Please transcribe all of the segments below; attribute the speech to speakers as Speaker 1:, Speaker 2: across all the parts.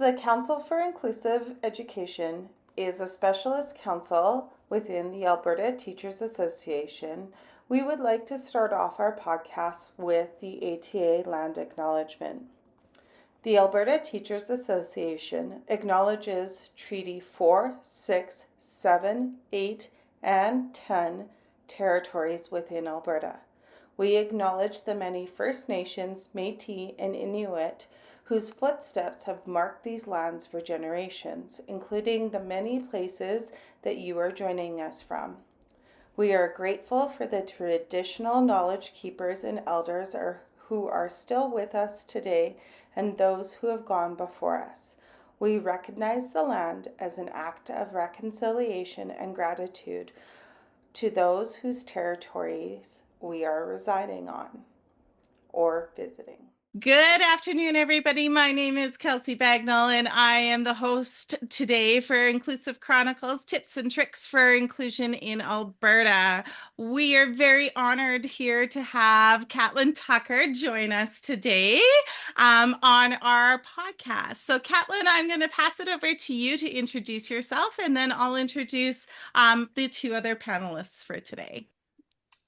Speaker 1: the Council for Inclusive Education is a specialist council within the Alberta Teachers Association, we would like to start off our podcast with the ATA land acknowledgement. The Alberta Teachers Association acknowledges Treaty 4, 6, 7, 8, and 10 territories within Alberta. We acknowledge the many First Nations, Métis, and Inuit whose footsteps have marked these lands for generations, including the many places that you are joining us from. We are grateful for the traditional knowledge keepers and elders who are still with us today and those who have gone before us. We recognize the land as an act of reconciliation and gratitude to those whose territories we are residing on or visiting.
Speaker 2: Good afternoon, everybody. My name is Kelsey Bagnall, and I am the host today for Inclusive Chronicles, Tips and Tricks for Inclusion in Alberta. We are very honored here to have Catlin Tucker join us today on our podcast. So, Catlin, I'm going to pass it over to you to introduce yourself, and then I'll introduce the two other panelists for today.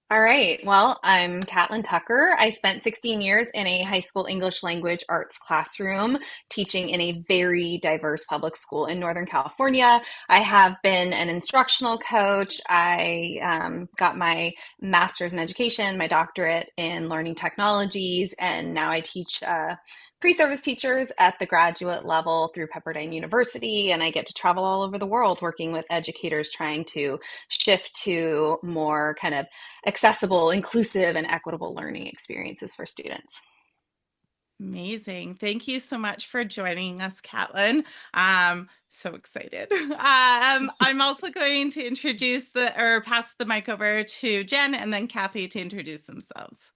Speaker 3: All right. Well, I'm Catlin Tucker. I spent 16 years in a high school English language arts classroom teaching in a very diverse public school in Northern California. I have been an instructional coach. I got my master's in education, my doctorate in learning technologies, and now I teach pre-service teachers at the graduate level through Pepperdine University, and I get to travel all over the world working with educators trying to shift to more kind of accessible, inclusive, and equitable learning experiences for students.
Speaker 2: Amazing. Thank you so much for joining us, Catlin. So excited. I'm also going to pass the mic over to Jen and then Kathy to introduce themselves.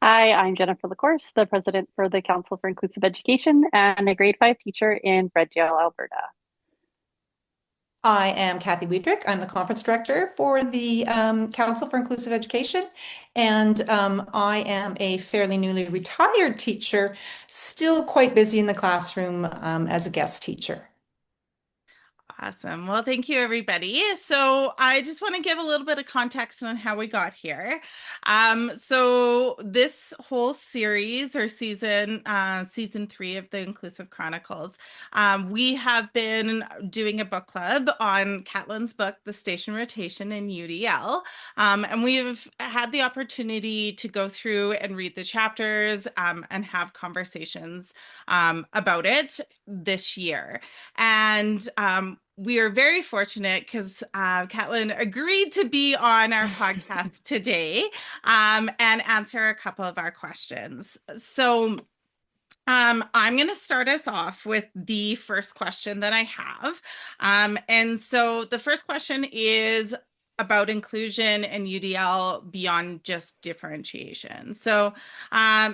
Speaker 4: Hi, I'm Jennifer LaCourse, the president for the Council for Inclusive Education and a grade 5 teacher in Reddale, Alberta.
Speaker 5: I am Kathy Wiedrich. I'm the conference director for the Council for Inclusive Education, and I am a fairly newly retired teacher, still quite busy in the classroom as a guest teacher.
Speaker 2: Awesome. Well, thank you, everybody. So I just want to give a little bit of context on how we got here. So this whole series or season 3 of the Inclusive Chronicles, we have been doing a book club on Catlin's book, The Station Rotation in UDL. And we've had the opportunity to go through and read the chapters and have conversations about it this year. And we are very fortunate because Catlin agreed to be on our podcast today and answer a couple of our questions. So I'm going to start us off with the first question that I have. And so the first question is about inclusion and UDL beyond just differentiation. So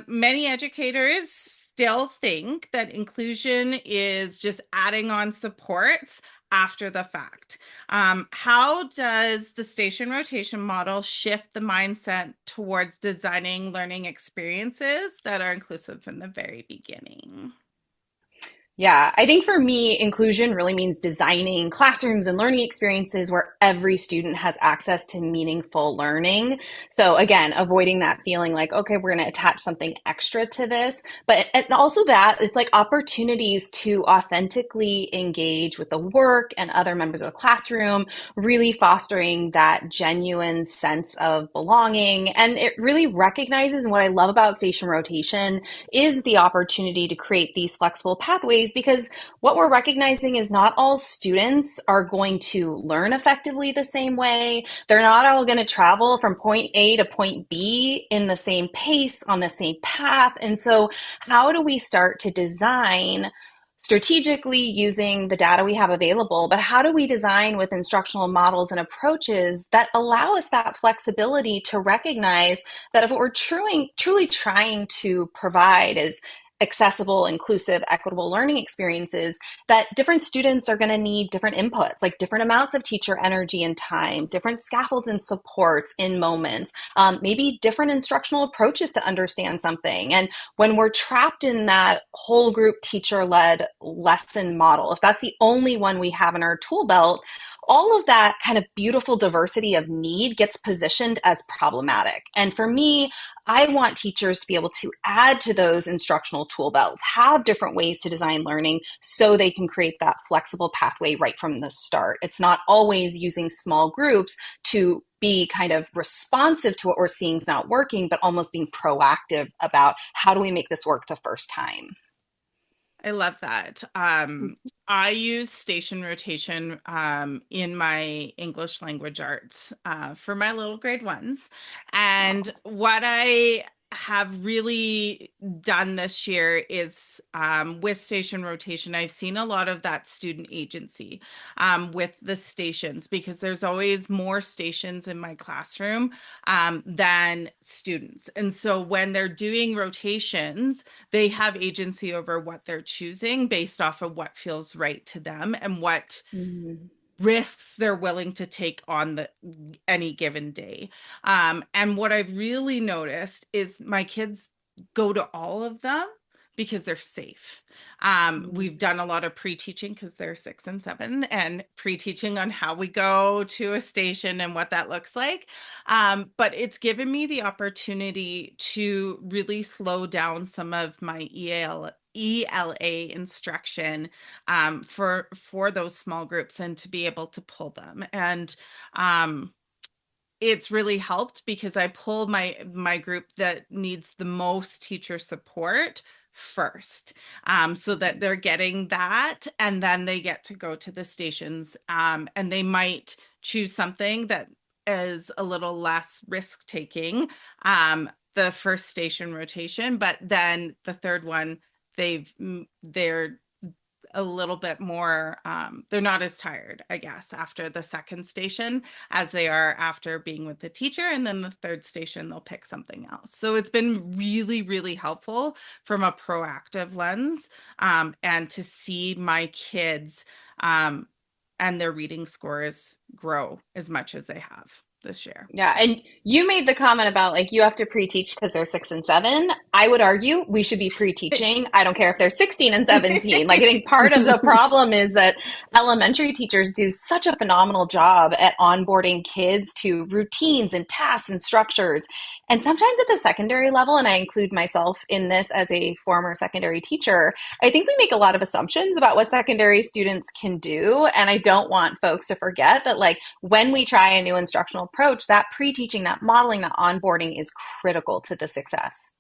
Speaker 2: many educators still think that inclusion is just adding on supports after the fact. How does the station rotation model shift the mindset towards designing learning experiences that are inclusive from the very beginning?
Speaker 3: Yeah, I think for me, inclusion really means designing classrooms and learning experiences where every student has access to meaningful learning. So again, avoiding that feeling like, okay, we're going to attach something extra to this. But and also that it's like opportunities to authentically engage with the work and other members of the classroom, really fostering that genuine sense of belonging. And it really recognizes, and what I love about station rotation is the opportunity to create these flexible pathways, because what we're recognizing is not all students are going to learn effectively the same way. They're not all going to travel from point A to point B in the same pace on the same path. And so how do we start to design strategically using the data we have available, but how do we design with instructional models and approaches that allow us that flexibility to recognize that if what we're truly trying to provide is accessible, inclusive, equitable learning experiences, that different students are going to need different inputs, like different amounts of teacher energy and time, different scaffolds and supports in moments, maybe different instructional approaches to understand something. And when we're trapped in that whole group teacher-led lesson model, if that's the only one we have in our tool belt, all of that kind of beautiful diversity of need gets positioned as problematic. And for me, I want teachers to be able to add to those instructional tool belts, have different ways to design learning so they can create that flexible pathway right from the start. It's not always using small groups to be kind of responsive to what we're seeing is not working, but almost being proactive about how do we make this work the first time.
Speaker 2: I love that. I use station rotation in my English language arts for my little grade ones. And what I have really done this year is with station rotation, I've seen a lot of that student agency with the stations, because there's always more stations in my classroom than students. And so when they're doing rotations, they have agency over what they're choosing based off of what feels right to them and what risks they're willing to take on any given day. And what I've really noticed is my kids go to all of them because they're safe. We've done a lot of pre-teaching because they're 6 and 7, and pre-teaching on how we go to a station and what that looks like. But it's given me the opportunity to really slow down some of my ELA instruction for those small groups and to be able to pull them. And it's really helped because I pull my group that needs the most teacher support first, so that they're getting that, and then they get to go to the stations, and they might choose something that is a little less risk taking, the first station rotation, but then the third one, they're a little bit more, they're not as tired, I guess, after the second station as they are after being with the teacher. And then the third station, they'll pick something else. So it's been really, really helpful from a proactive lens, and to see my kids and their reading scores grow as much as they have this year.
Speaker 3: Yeah, and you made the comment about like you have to pre-teach because they're 6 and 7. I would argue we should be pre-teaching. I don't care if they're 16 and 17. Like I think part of the problem is that elementary teachers do such a phenomenal job at onboarding kids to routines and tasks and structures. And sometimes at the secondary level, and I include myself in this as a former secondary teacher, I think we make a lot of assumptions about what secondary students can do. And I don't want folks to forget that like when we try a new instructional approach, that pre-teaching, that modeling, that onboarding is critical to the success.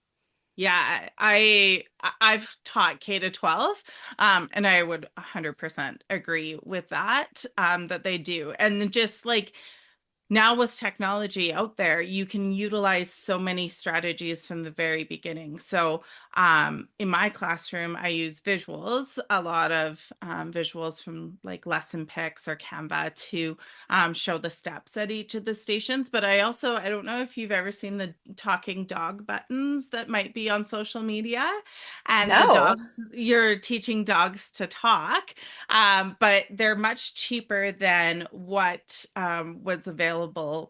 Speaker 2: Yeah, I've taught K to 12, and I would 100% agree with that, that they do. And just like now with technology out there, you can utilize so many strategies from the very beginning. So in my classroom, I use visuals, a lot of visuals from like Lesson Picks or Canva to show the steps at each of the stations. But I don't know if you've ever seen the talking dog buttons that might be on social media, and the
Speaker 3: No.
Speaker 2: dogs, you're teaching dogs to talk, but they're much cheaper than what was available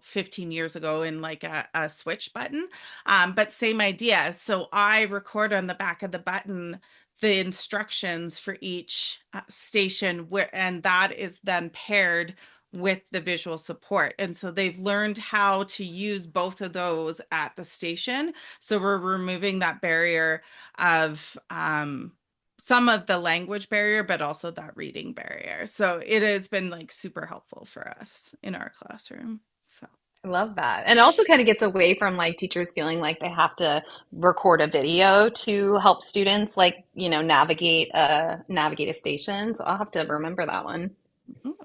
Speaker 2: 15 years ago in like a switch button. But same idea. So I record on the back of the button the instructions for each station, and that is then paired with the visual support. And so they've learned how to use both of those at the station. So we're removing that barrier of some of the language barrier, but also that reading barrier. So it has been like super helpful for us in our classroom. So
Speaker 3: I love that. And also kind of gets away from like teachers feeling like they have to record a video to help students like, navigate a station. So I'll have to remember that one.
Speaker 2: ooh,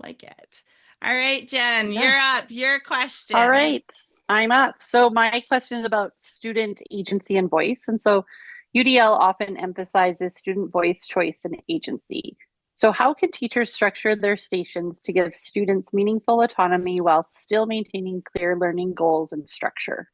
Speaker 2: like it. All right, Jen,
Speaker 4: Yeah.
Speaker 2: you're up. Your question.
Speaker 4: All right, I'm up. So my question is about student agency and voice. And so UDL often emphasizes student voice, choice, and agency. So how can teachers structure their stations to give students meaningful autonomy while still maintaining clear learning goals and structure?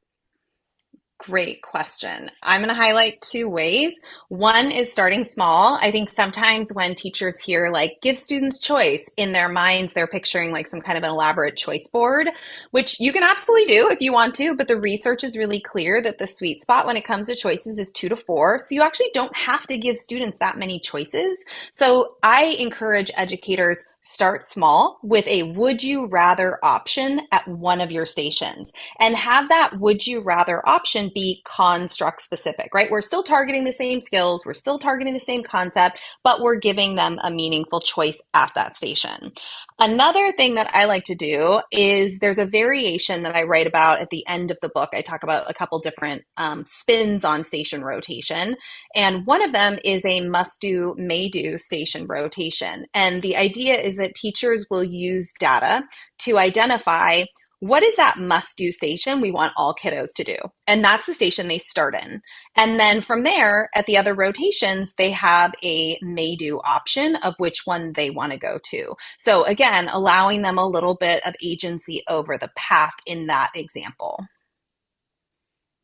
Speaker 3: Great question. I'm going to highlight two ways. One is starting small. I think sometimes when teachers hear like give students choice, in their minds, they're picturing like some kind of an elaborate choice board, which you can absolutely do if you want to, but the research is really clear that the sweet spot when it comes to choices is 2 to 4. So you actually don't have to give students that many choices. So I encourage educators start small with a would you rather option at one of your stations, and have that would you rather option be construct specific, right? We're still targeting the same skills, we're still targeting the same concept, but we're giving them a meaningful choice at that station. Another thing that I like to do is there's a variation that I write about at the end of the book. I talk about a couple different spins on station rotation. And one of them is a must do, may do station rotation. And the idea is that teachers will use data to identify what is that must do station we want all kiddos to do. And that's the station they start in. And then from there, at the other rotations, they have a may do option of which one they want to go to. So again, allowing them a little bit of agency over the path in that example.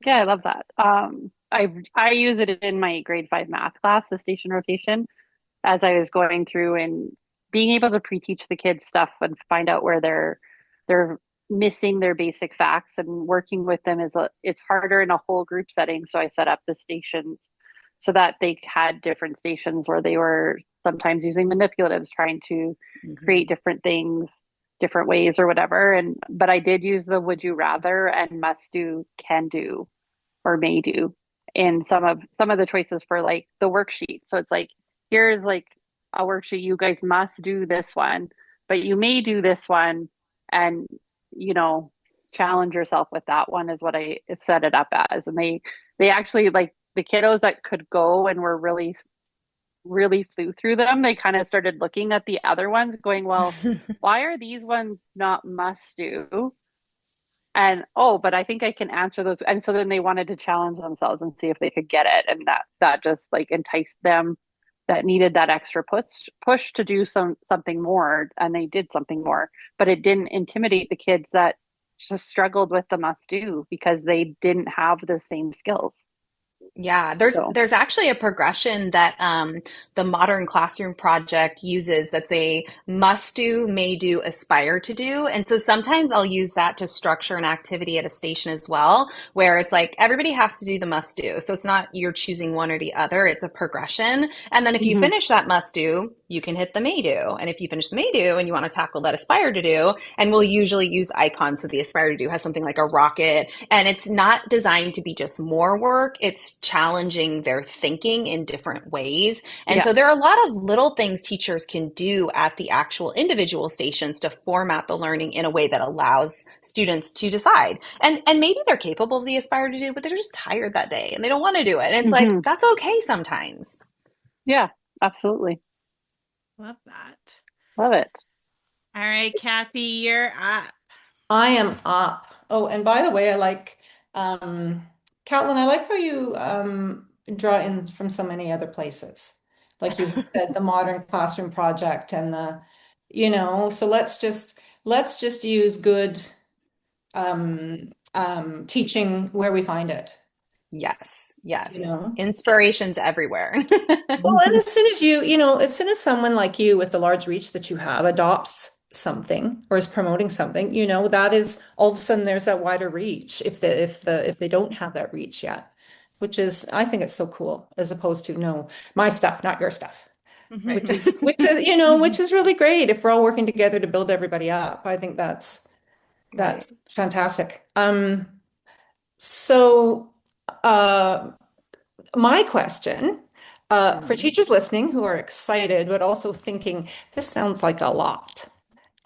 Speaker 4: Yeah, I love that. I use it in my grade 5 math class, the station rotation, as I was going through and being able to pre-teach the kids stuff and find out where they're missing their basic facts, and working with them it's harder in a whole group setting. So I set up the stations so that they had different stations where they were sometimes using manipulatives, trying to create different things, different ways or whatever. But I did use the would you rather and must do, can do, or may do in some of the choices for like the worksheet. So it's like, here's like a worksheet, you guys must do this one, but you may do this one, and challenge yourself with that one is what I set it up as. And they actually, like, the kiddos that could go and were really really flew through them, they kind of started looking at the other ones going, well, why are these ones not must do? And oh, but I think I can answer those. And so then they wanted to challenge themselves and see if they could get it. And that just like enticed them, that needed that extra push to do something more. And they did something more, but it didn't intimidate the kids that just struggled with the must do because they didn't have the same skills.
Speaker 3: Yeah, there's
Speaker 4: So
Speaker 3: there's actually a progression that the Modern Classroom Project uses that's a must do, may do, aspire to do. And so sometimes I'll use that to structure an activity at a station as well, where it's like everybody has to do the must do. So it's not you're choosing one or the other, it's a progression. And then if you
Speaker 4: mhm.
Speaker 3: finish that must do, you can hit the may do. And if you finish the may do and you want to tackle that aspire to do, and we'll usually use icons. So the aspire to do has something like a rocket, and it's not designed to be just more work. It's challenging their thinking in different ways. And
Speaker 4: Yeah.
Speaker 3: so there are a lot of little things teachers can do at the actual individual stations to format the learning in a way that allows students to decide. And maybe they're capable of the aspire to do, but they're just tired that day and they don't want to do it. And it's like,
Speaker 4: hmm
Speaker 3: that's okay sometimes.
Speaker 4: Yeah, absolutely.
Speaker 2: Love that.
Speaker 4: Love it.
Speaker 2: All right, Kathy, you're up.
Speaker 5: I am up. Oh, and by the way, I like Catlin, I like how you draw in from so many other places. Like you said, the Modern Classroom Project and so let's just use good teaching where we find it,
Speaker 3: Yes,
Speaker 5: you
Speaker 3: yes.
Speaker 5: know.
Speaker 3: Inspirations everywhere.
Speaker 5: Well, and as soon as as soon as someone like you with the large reach that you have adopts something or is promoting something, that is all of a sudden there's that wider reach if they don't have that reach yet, which is, I think it's so cool, as opposed to no, my stuff, not your stuff,
Speaker 2: Mhm.
Speaker 5: which is really great if we're all working together to build everybody up. I think that's
Speaker 3: Right.
Speaker 5: fantastic. So my question, for
Speaker 3: Mhm.
Speaker 5: teachers listening who are excited, but also thinking, this sounds like a lot.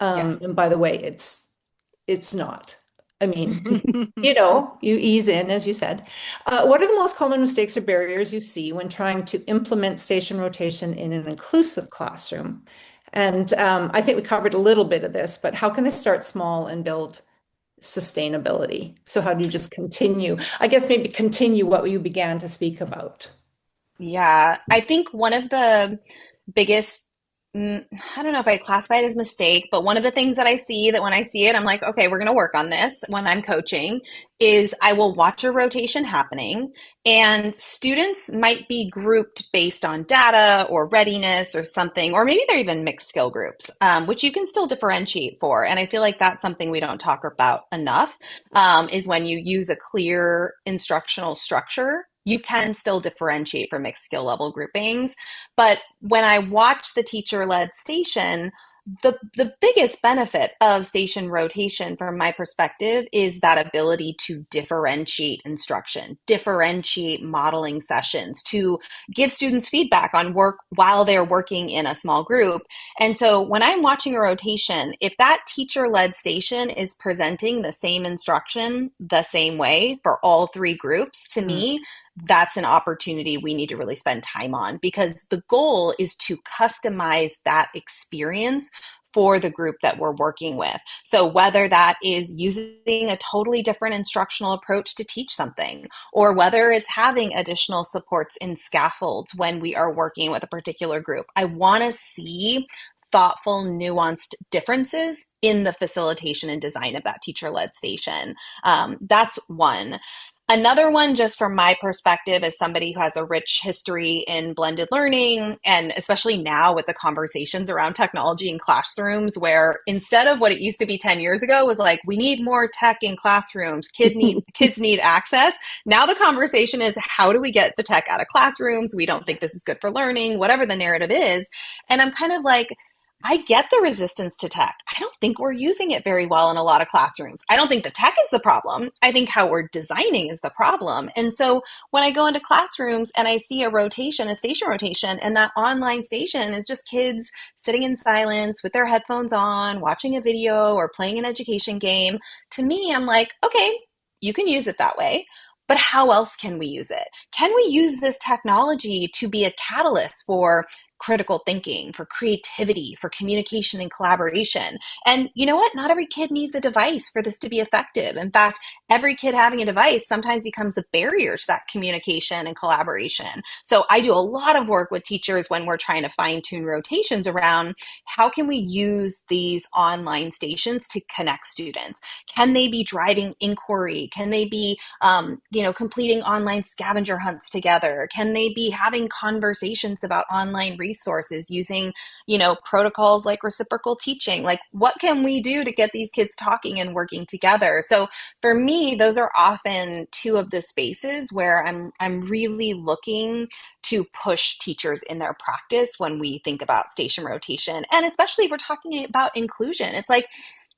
Speaker 3: Yes.
Speaker 5: And by the way, it's not. I mean, you ease in, as you said. What are the most common mistakes or barriers you see when trying to implement station rotation in an inclusive classroom? And I think we covered a little bit of this, but how can they start small and build sustainability? So how do you just continue? I guess maybe continue what you began to speak about.
Speaker 3: Yeah, I think one of the biggest I don't know if I classify it as mistake, but one of the things that I see that when I see it, I'm like, okay, we're going to work on this when I'm coaching is I will watch a rotation happening and students might be grouped based on data or readiness or something, or maybe they're even mixed skill groups, which you can still differentiate for. And I feel like that's something we don't talk about enough, is when you use a clear instructional structure, you can still differentiate for mixed skill level groupings. But when I watch the teacher-led station, the biggest benefit of station rotation from my perspective is that ability to differentiate instruction, differentiate modeling sessions, to give students feedback on work while they're working in a small group. And so when I'm watching a rotation, if that teacher-led station is presenting the same instruction the same way for all three groups, to me, that's an opportunity we need to really spend time on, because the goal is to customize that experience for the group that we're working with. So whether that is using a totally different instructional approach to teach something, or whether it's having additional supports in scaffolds when we are working with a particular group, I want to see thoughtful, nuanced differences in the facilitation and design of that teacher-led station. That's one. Another one, just from my perspective, as somebody who has a rich history in blended learning, and especially now with the conversations around technology in classrooms, where instead of what it used to be 10 years ago was like, we need more tech in classrooms, kids need access. Now the conversation is, how do we get the tech out of classrooms? We don't think this is good for learning, whatever the narrative is. And I'm kind of like, I get the resistance to tech. I don't think we're using it very well in a lot of classrooms. I don't think the tech is the problem. I think how we're designing is the problem. And so when I go into classrooms and I see a rotation, a station rotation, and that online station is just kids sitting in silence with their headphones on, watching a video or playing an education game, to me, I'm like, okay, you can use it that way. But how else can we use it? Can we use this technology to be a catalyst for critical thinking, for creativity, for communication and collaboration? And you know what? Not every kid needs a device for this to be effective. In fact, every kid having a device sometimes becomes a barrier to that communication and collaboration. So I do a lot of work with teachers when we're trying to fine tune rotations around how can we use these online stations to connect students? Can they be driving inquiry? Can they be completing online scavenger hunts together? Can they be having conversations about online resources using, protocols like reciprocal teaching? Like, what can we do to get these kids talking and working together? So for me, those are often two of the spaces where I'm really looking to push teachers in their practice when we think about station rotation. And especially if we're talking about inclusion, it's like,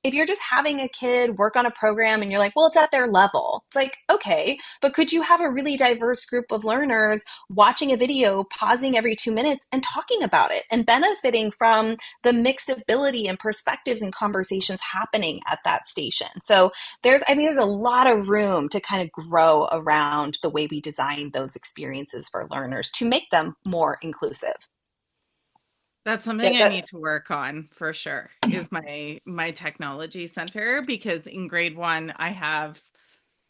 Speaker 3: if you're just having a kid work on a program and you're like, well, it's at their level. It's like, okay, but could you have a really diverse group of learners watching a video, pausing every 2 minutes and talking about it and benefiting from the mixed ability and perspectives and conversations happening at that station? So there's a lot of room to kind of grow around the way we design those experiences for learners to make them more inclusive.
Speaker 2: That's something I need to work on for sure, is my technology center, because in grade 1, I have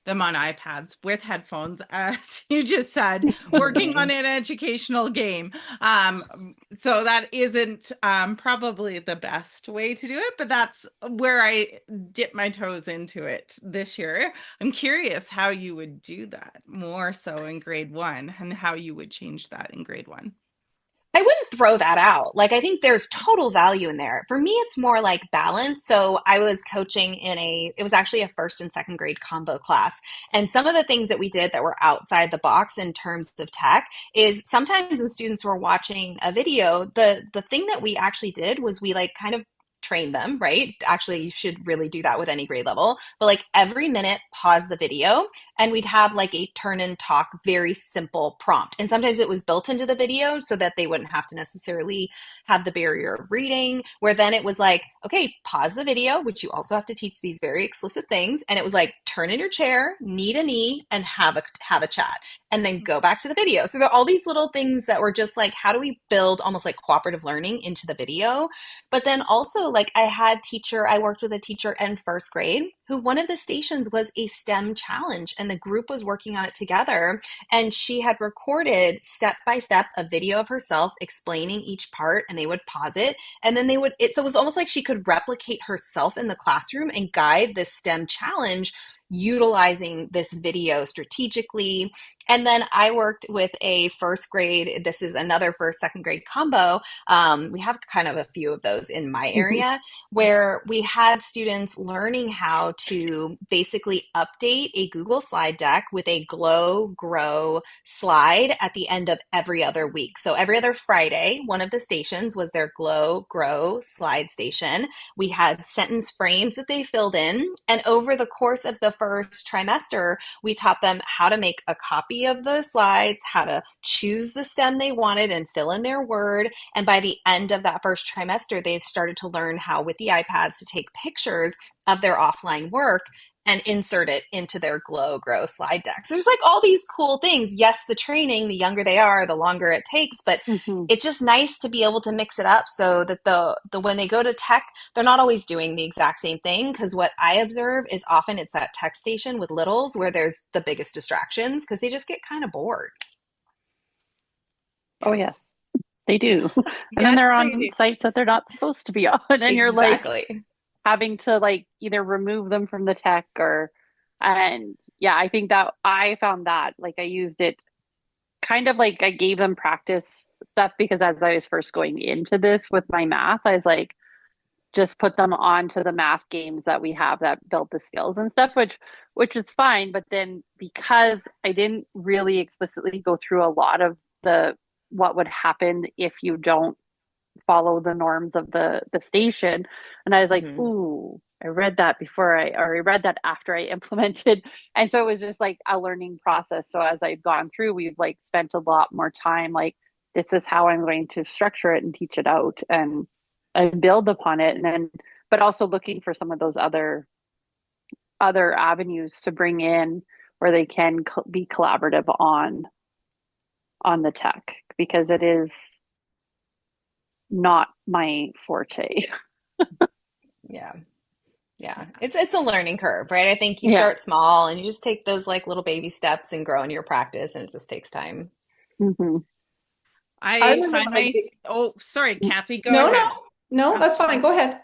Speaker 2: them on iPads with headphones, as you just said, working on an educational game. So that isn't probably the best way to do it, but that's where I dip my toes into it this year. I'm curious how you would do that more so in grade 1 and how you would change that in grade 1.
Speaker 3: I wouldn't throw that out. Like, I think there's total value in there. For me, it's more like balance. So I was coaching it was actually a first and second grade combo class. And some of the things that we did that were outside the box in terms of tech is sometimes when students were watching a video, the thing that we actually did was we like kind of train them, right? Actually, you should really do that with any grade level. But like every minute, pause the video, and we'd have like a turn and talk, very simple prompt. And sometimes it was built into the video so that they wouldn't have to necessarily have the barrier of reading, where then it was like, okay, pause the video, which you also have to teach these very explicit things. And it was like, turn in your chair, knee to knee, and have a chat. and then go back to the video. So there are all these little things that were just like, how do we build almost like cooperative learning into the video? But then also, like, I worked with a teacher in first grade who one of the stations was a STEM challenge, and the group was working on it together. And she had recorded step by step a video of herself explaining each part, and they would pause it. And then so it was almost like she could replicate herself in the classroom and guide this STEM challenge utilizing this video strategically. And then I worked with a first grade, this is another first, second grade combo. We have kind of a few of those in my area where we had students learning how to basically update a Google slide deck with a glow grow slide at the end of every other week. So every other Friday, one of the stations was their glow grow slide station. We had sentence frames that they filled in. And over the course of the first trimester, we taught them how to make a copy of the slides, how to choose the stem they wanted and fill in their word. And by the end of that first trimester, they started to learn how with the iPads to take pictures of their offline work and insert it into their glow grow slide deck. So there's like all these cool things. Yes, the training, the younger they are, the longer it takes, but it's just nice to be able to mix it up so that the when they go to tech, they're not always doing the exact same thing. Because what I observe is often it's that tech station with littles where there's the biggest distractions because they just get kind of bored.
Speaker 4: Oh, yes, they do. And then
Speaker 2: Yes,
Speaker 4: they're
Speaker 2: they
Speaker 4: on
Speaker 2: do.
Speaker 4: sites that they're not supposed to be on. And you're like
Speaker 3: Exactly.
Speaker 4: having to like either remove them from the tech and yeah, I think that I found that like I used it kind of like I gave them practice stuff because as I was first going into this with my math, I was like, just put them onto the math games that we have that build the skills and stuff, which is fine. But then because I didn't really explicitly go through a lot of the what would happen if you don't follow the norms of the station, and I was like, ooh, I read that or I read that after I implemented. And so it was just like a learning process. So as I've gone through, we've like spent a lot more time like this is how I'm going to structure it and teach it out and build upon it. And then but also looking for some of those other avenues to bring in where they can be collaborative on the tech because it is not my forte.
Speaker 3: Yeah. Yeah. It's a learning curve, right? I think you
Speaker 4: Yeah.
Speaker 3: start small and you just take those like little baby steps and grow in your practice, and it just takes time.
Speaker 4: Mm-hmm.
Speaker 1: I
Speaker 2: I
Speaker 1: remember
Speaker 2: find my, oh, sorry, Kathy, go
Speaker 5: No,
Speaker 2: ahead.
Speaker 5: no, that's fine. Go ahead.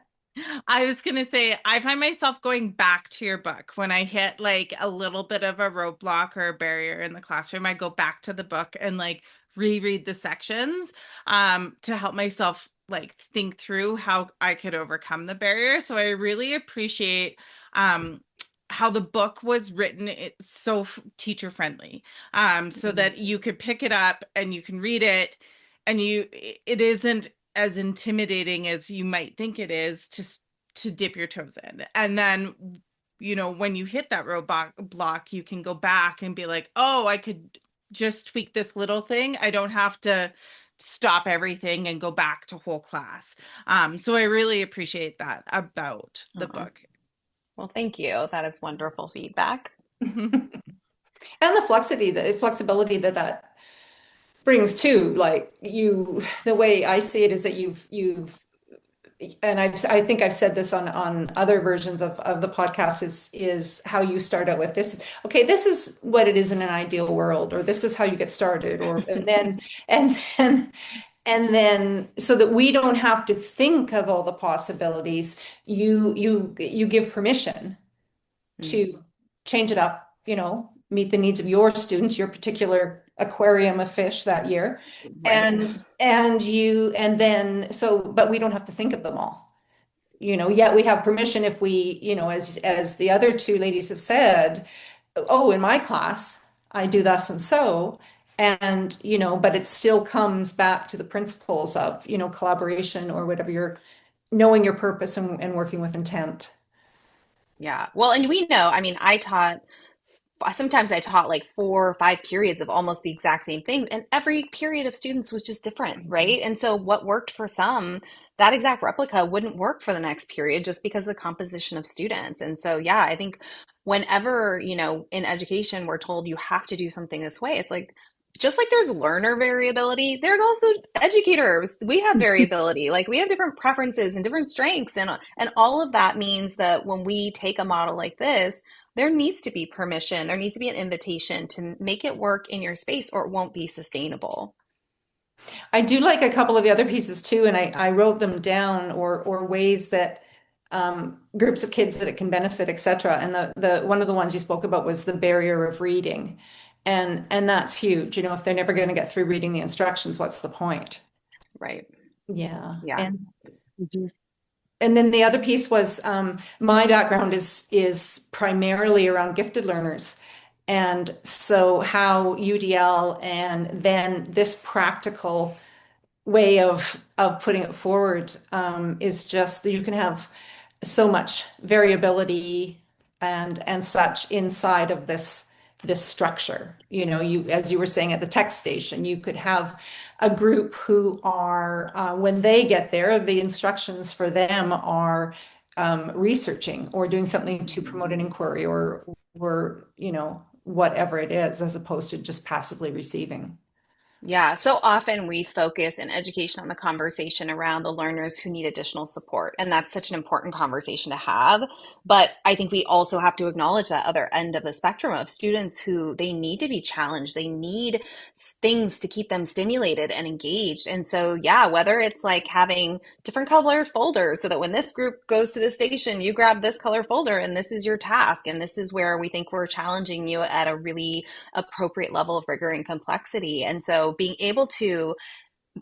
Speaker 2: I was going to say, I find myself going back to your book when I hit like a little bit of a roadblock or a barrier in the classroom. I go back to the book and like reread the sections to help myself like think through how I could overcome the barrier. So I really appreciate how the book was written. It's so teacher friendly, so that you could pick it up and you can read it and it isn't as intimidating as you might think it is to dip your toes in. And then, when you hit that roadblock block, you can go back and be like, oh, I could just tweak this little thing. I don't have to stop everything and go back to whole class. So I really appreciate that about the book.
Speaker 3: Well, thank you. That is wonderful feedback.
Speaker 5: And the flexibility that brings too, like the way I see it is that and I think I've said this on other versions of the podcast is how you start out with this. Okay, this is what it is in an ideal world, or this is how you get started, and then so that we don't have to think of all the possibilities, you give permission to change it up, meet the needs of your students, your particular aquarium of fish that year.
Speaker 3: Right.
Speaker 5: But we don't have to think of them all. Yet we have permission if we, as the other two ladies have said, oh, in my class, I do thus and so. And, but it still comes back to the principles of, collaboration or whatever you're knowing your purpose and working with intent.
Speaker 3: Yeah. Well, and we know, I mean, sometimes I taught like 4 or 5 periods of almost the exact same thing, and every period of students was just different, right? And so what worked for some, that exact replica wouldn't work for the next period just because of the composition of students. And so, yeah, I think whenever, in education, we're told you have to do something this way, it's like, just like there's learner variability, there's also educators. We have variability. Like we have different preferences and different strengths. And all of that means that when we take a model like this, there needs to be permission. There needs to be an invitation to make it work in your space or it won't be sustainable.
Speaker 5: I do like a couple of the other pieces too, and I wrote them down, or ways that groups of kids that it can benefit, etc. And the one of the ones you spoke about was the barrier of reading. And that's huge. If they're never going to get through reading the instructions, what's the point?
Speaker 3: Right.
Speaker 5: Yeah.
Speaker 3: Yeah.
Speaker 5: And then the other piece was my background is primarily around gifted learners. And so how UDL and then this practical way of putting it forward is just that you can have so much variability and such inside of this structure. As you were saying at the tech station, you could have a group who are when they get there, the instructions for them are researching or doing something to promote an inquiry or whatever it is, as opposed to just passively receiving.
Speaker 3: Yeah, so often we focus in education on the conversation around the learners who need additional support, and that's such an important conversation to have. But I think we also have to acknowledge that other end of the spectrum of students who they need to be challenged, they need things to keep them stimulated and engaged. And so, yeah, whether it's like having different color folders so that when this group goes to the station, you grab this color folder and this is your task, and this is where we think we're challenging you at a really appropriate level of rigor and complexity. And so being able to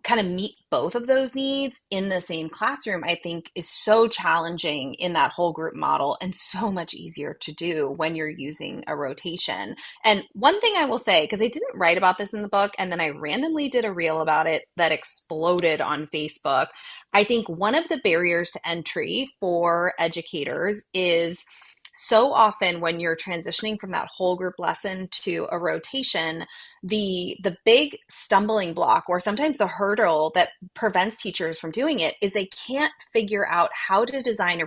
Speaker 3: kind of meet both of those needs in the same classroom, I think is so challenging in that whole group model and so much easier to do when you're using a rotation. And one thing I will say, because I didn't write about this in the book, and then I randomly did a reel about it that exploded on Facebook. I think one of the barriers to entry for educators is so often when you're transitioning from that whole group lesson to a rotation, the big stumbling block or sometimes the hurdle that prevents teachers from doing it is they can't figure out how to design a